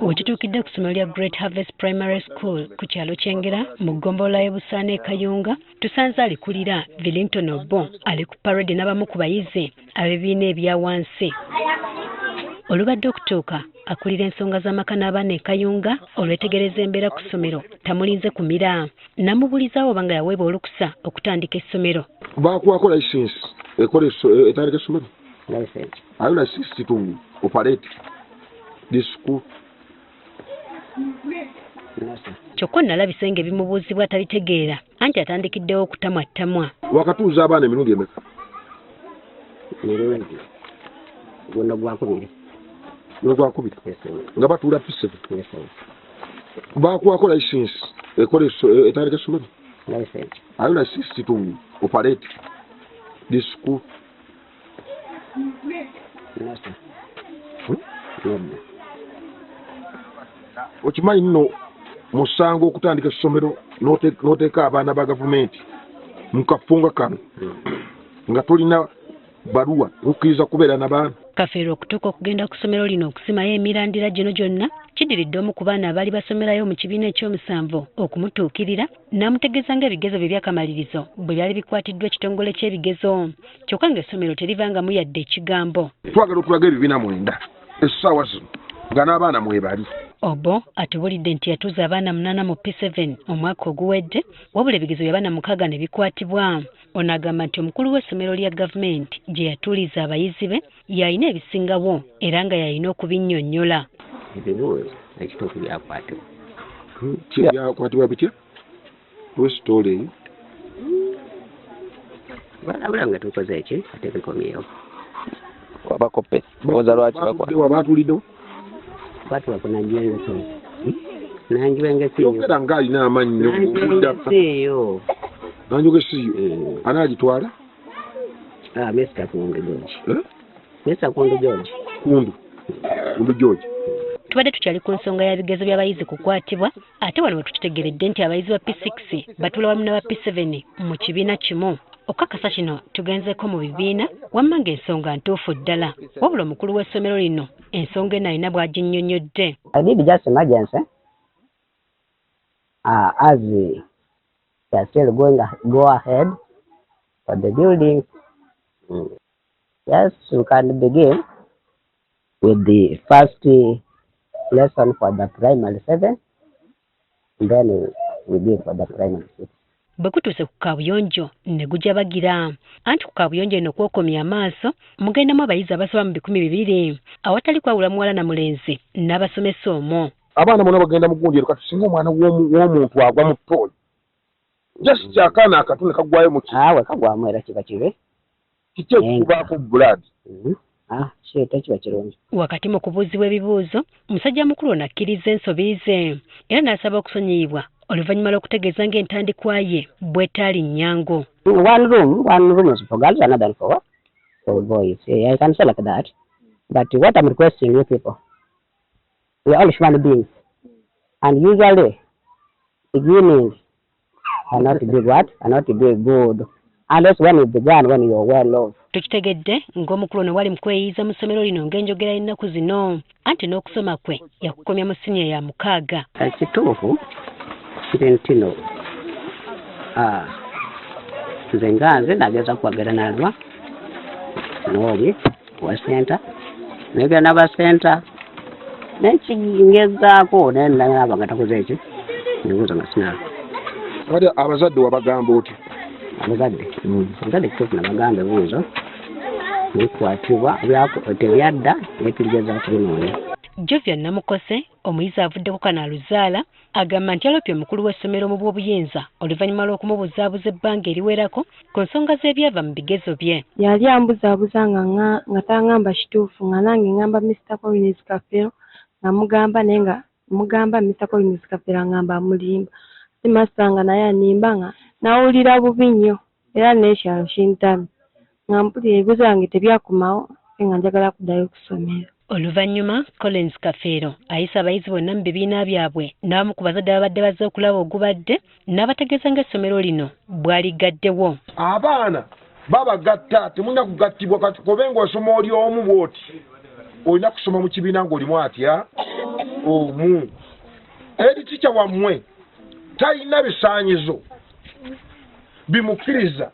Wekituukidde ku ssomero lya Great Harvest Primary School ku kyalo ky'Engera mu ggombolola y'e Busaane e Kayunga tusanze alikulira Villington Obo ali ku parade n'abamu ku bayizi ab'ebibiina ebya wansi. Olubadde okutuuka akulira ensonga z'amaka n'abaana e Kayunga olwetegereza embeera ku ssomero tamulinze kumira. Namubuulizaawo oba nga yaweebwa olukusa okutandika essomero. Baakuwako license etandika essomero? Ayo license to operate this school? Kyokka nalabise ng'ebimubuuzibwa tabitegeera anti atandikiddewo okutamwattamwa. Wakatuuza abaana emirundi emeka? Mirundi guno gwakubiri. Gwakubiri nga batuula P7? Baakuwako license etandika essomero? Ayo license to operate this school? Okimanyi nno musango okutandika essomero n'oteeka abaana ba gavumenti mu kafunga kano nga tolina baluwa okukkiriza kubeera n'abaana. Kafeero okutuuka okugenda ku ssomero lino okusimayo emirandira gino gyonna kidiridde omu ku baana abaali basomerayo mu kibiina ekyomusanvu okumutuukirira n'amutegeeza ng'ebigezo bye by'akamalirizo bwe byali bikwatiddwa ekitongole ky'ebigezo kyokka ng'essomero terivangamu yadde ekigambo. Twagala otulaga ebibiina mwenda essaawa zino nga n'abaana mwebali. Obo atubulidde nti yatuuza abaana 8 mu P7 omwaka oguwedde wabula ebigezo by'abaana 6 ne bikwatibwa. Ono agamba nti omukulu w'essomero lya gavumenti gye yatuuliza abayizi be yalina ebisingawo era nga yalina okubinnyonnyola. Ebibuuzo ekituufu byakwatibwa. Byakwatibwa bitya? Wesitoole eyo? Balabula nga tukoze eki ate bikomyewo. Wabakope. Oza lwaki bakwa? Baatuliddewo? Batu wakunajua ngesi. Nanjua ngesi. Yokera nga alina amannyo. Ngesiyo. Nanjua ngesiyo. Anaagitwala? Mr. Kundu George. Mr. Kundu George. Kundu George. Tubadde tukyali ku nsonga y'ebigezo by'abayizi kukwatibwa ate wano we tukitegeredde nti abayizi ba P6 batuula wamu n'aba P7 mu kibiina kimu. Okukakasa kino tugenzeeko mu bibiina wamma ng'ensonga ntuufu ddala wabula omukulu w'essomero lino ensonga eno alina bw'aginnyonnyodde. I did just emergency as we are still go ahead for the building. Yes, we can begin with the first lesson for the primary 7 and then we begin for the primary 6. Bwe kutuuse ku kaabuyonjo ne gujabagira anti ku kaabuyonjo eno kwokomya amaaso mugendamu abayizi abasoma mu 200 awatali kwawula muwala na mulenzi n'abasomesa omwo. Abaana bonna bagenda mu gunjero kati singa omwana w'omuntu agwa mu ttooyi just akaana akato ne kagwayo mu awe kagwamu era kiba kibe kiki okubaako blood. Kireeta kiba kirungi. Wakati mu kubuuzibwa ebibuuzo musajja mukulu ono akkiriza ensobi ze era n'asaba okusonyiyibwa oluvannyuma lw'okutegeeza ng'entandikwa ye bw'etaali nnyangu. One room is for girls, another for boys. I can say like that. But what I'm requesting you people, we are all human beings. And usually, beginnings are not big what? Are not big good. Unless when you began, when you are well off. Tukitegedde ng'omukulu ono wali mu kweyiiza mu ssomero lino ng'enjogera y'ennaku zino anti n'okusoma kwe yakukomya mu siniya ya 6. Ekituufu kirentino nze nganze nageza kwagera nalwa n'oli wa center negera n'aba center nekigezaako nenaba nga takoze eki ndibuuza nga sinaba. Abazadde wabagamba oti? Abazadde kituufu nabagamba ebibuuzo bikwatibwa tebyadda netuligezaako kubinoonya. Jovian Namukose omuyizi avuddeko kanaaluzaala agamba nti alopye omukulu w'essomero mu bw'obuyinza oluvannyuma lw'okumubuzaabuza ebbanga eriwerako ku nsonga z'ebyava mu bigezo bye. Yali ambuzaabuza nga tangamba kituufu nga nange ngamba Mr. Collins Kafeero nga mugamba naye nga mugamba Mr. Collins Kafeero ngamba amulimba si masita nga naye animba nga nawulira bubi nnyo era n'ekyalo kintamye nga mpulira ebibuuzo byange tebyakomawo nga njagala kuddayo ku ssomero. Oluvannyuma Collins Kafeero ayisa abayizi bonna mu bibiina byabwe n'abamu ku bazadde babadde bazze okulaba ogubadde n'abategeeza ng'essomero lino bwaligaddewo. Abaana babagatta temulina kugattibwa kati kobe ng'osoma oli omu bw'oti olina kusoma mu kibiina ng'olimu atya omu eri tica wammwe talina bisaanyizo bimukkiriza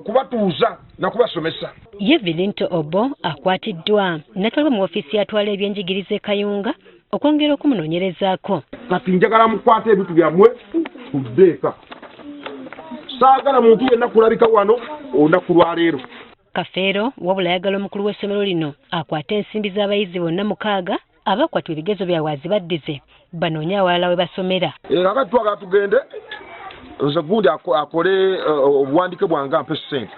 kubatuuza na kubasomesa. Ye Vilinto Obo akwatiddwa natwalibwa mu ofiisi yatwala ebyenjigiriza e Kayunga okwongera okumunoonyerezaako. Kati njagala mukwata ebintu byammwe tuddeeka. Saagala muntu yenna kulabika wano olunaku lwa leero. Kafeero wabula ayagala omukulu w'essomero lino akwate ensimbi z'abayizi bonna 6 abakwatibwa ebigezo byabwe azibaddize banoonye awalala we basomera. Kakati twagala tugende nze gundi akole obuwandiike bwange ampe ssente.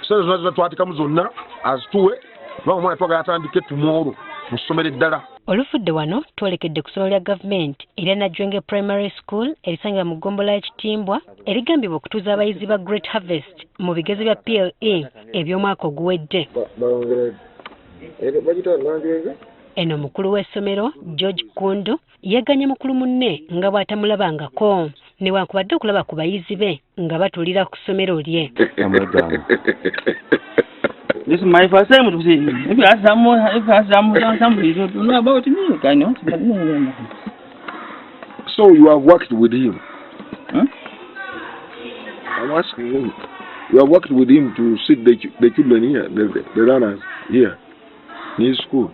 Ssente zonna zonna twatikamu zonna azituwe omwana twagala atandike tomorrow mu ssomero eddala. Olufudde wano twolekedde ku ssomero lya gavumenti erya Najwenge Primary School erisangibwa mu ggombolola y'Ekitimbwa erigambibwa okutuuza abayizi ba Great Harvest mu bigezo bya PLE eby'omwaka oguwedde. Eno omukulu w'essomero George Kundu yeganye mukulu munne nga bw'atamulabangako newankubadde okulaba ku bayizi be nga batuulira ku ssomero lye. This is my first time to see him. If you ask somebody to know about me, I know. So you have worked with him? Huh? I'm asking you. You have worked with him to sit the children here, the runners here, in his school.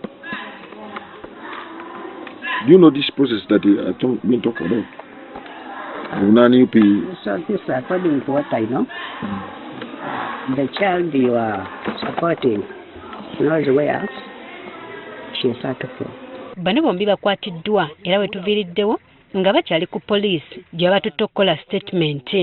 Do you know this process that I've been talking about? So this, according to what I know, the child you are supporting knows where she is at for. Bano bombi bakwatiddwa era we tuviiriddewo nga bakyali ku poliisi gye batutte okukola statement.